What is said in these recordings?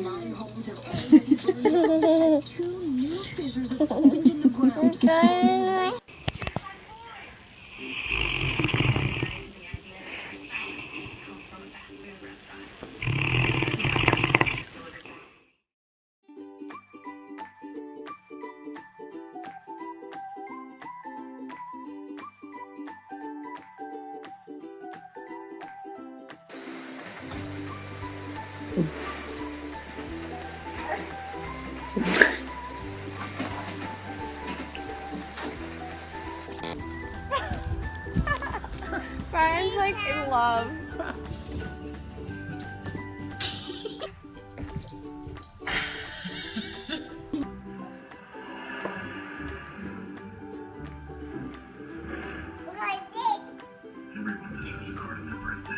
9 homes have already burned as 2 new fissures have opened in the ground. Brian's like in love. Everyone deserves a card on their birthday.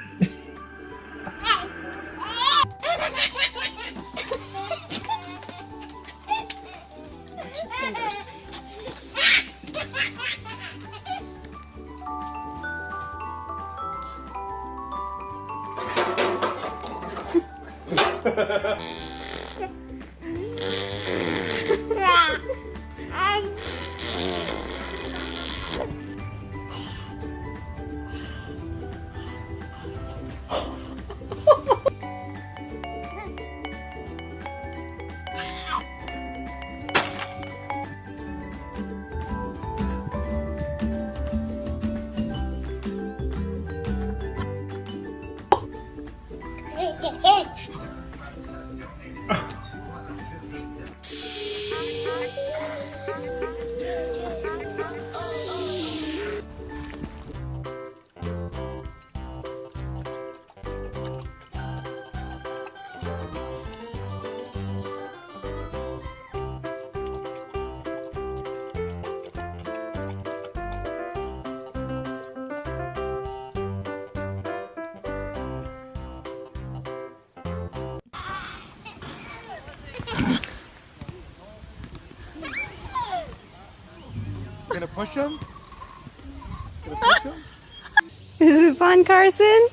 Watch his fingers. Gonna push him? Gonna push him? Is it fun, Carson?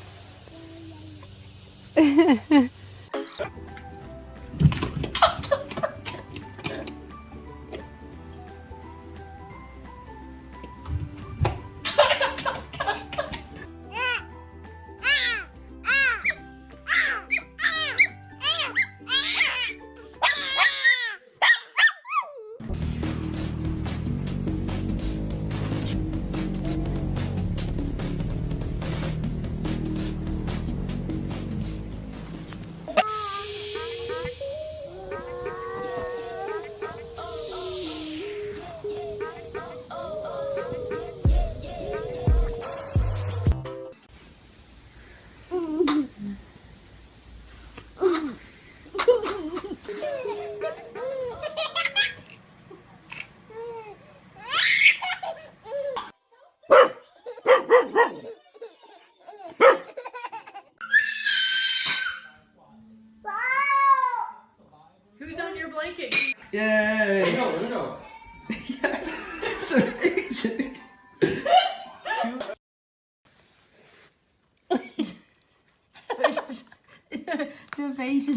Who's on your blanket? Yay! No. Yes! It's amazing! The face.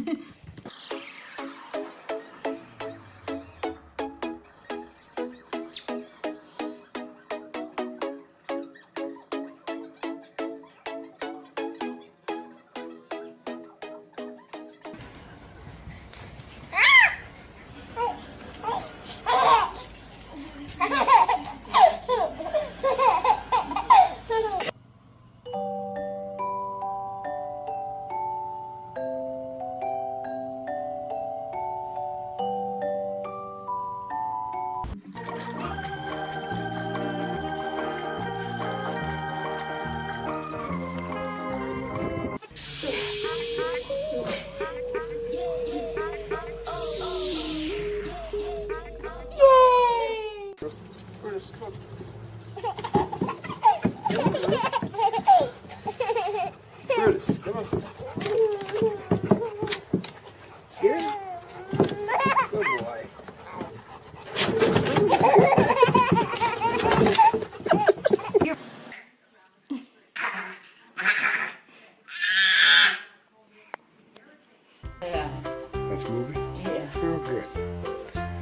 That's a movie? Yeah. Okay.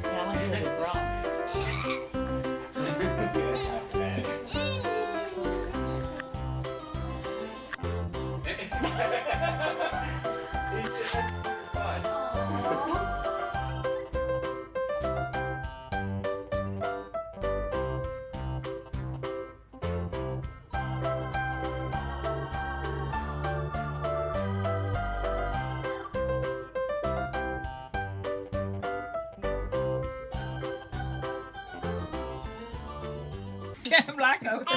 I want to hear the drum. Blackout.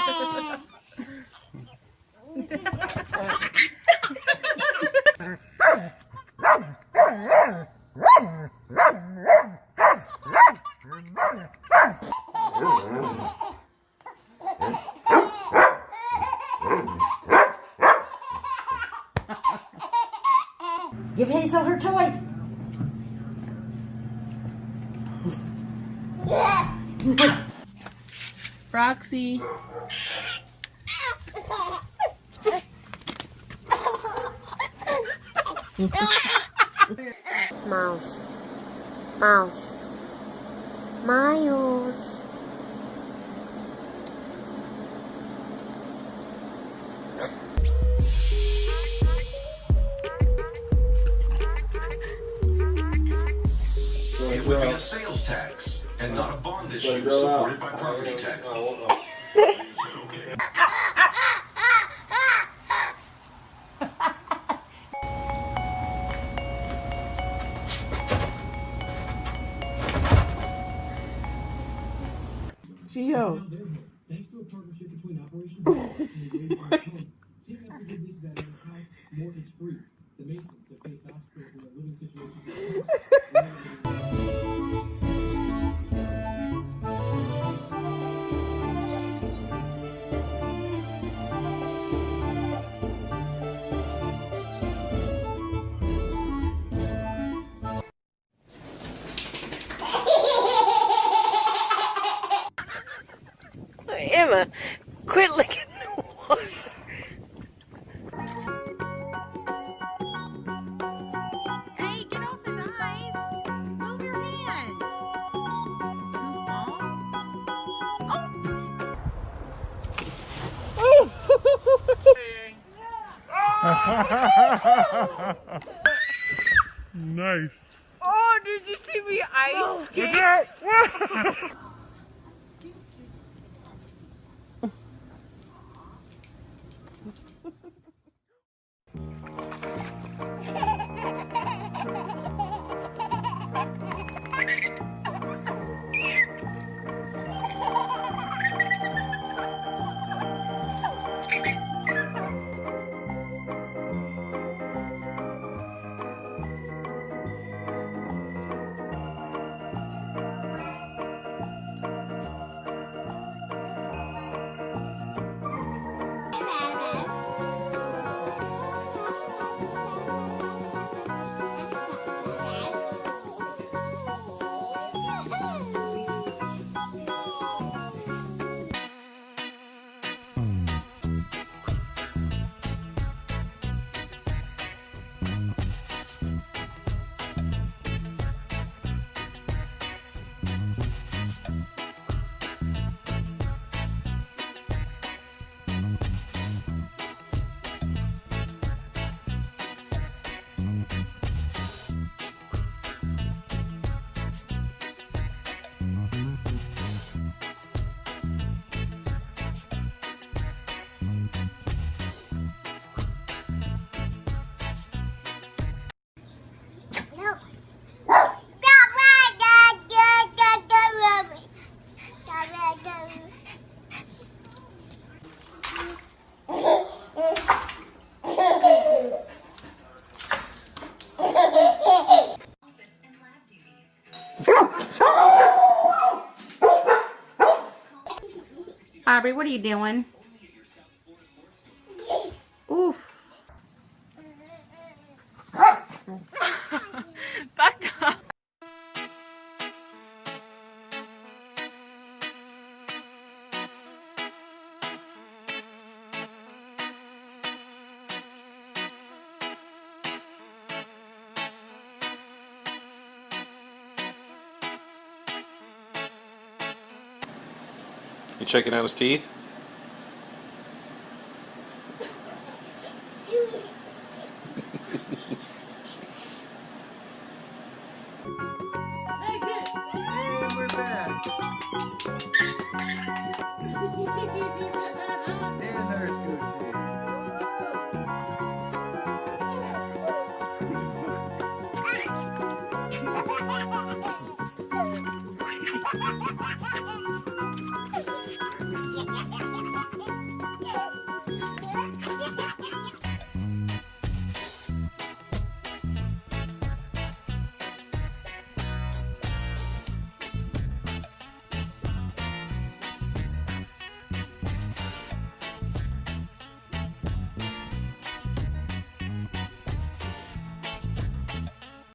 Give Hazel her toy. Roxy. Mouse. Mouse. Miles. It would be a sales tax and not a bond issue supported by property taxes. Okay. Gio. Thanks to a partnership between Operation Home and the Great Giant Homes, team up to give these veterans a house mortgage free. The Masons have faced obstacles in their living situations. Emma, quit licking the water. Hey, get off his eyes. Move your hands. Nice. Oh, did you see me ice skate? Aubrey, what are you doing? Oof. Backed up. You checking out his teeth? And we're back.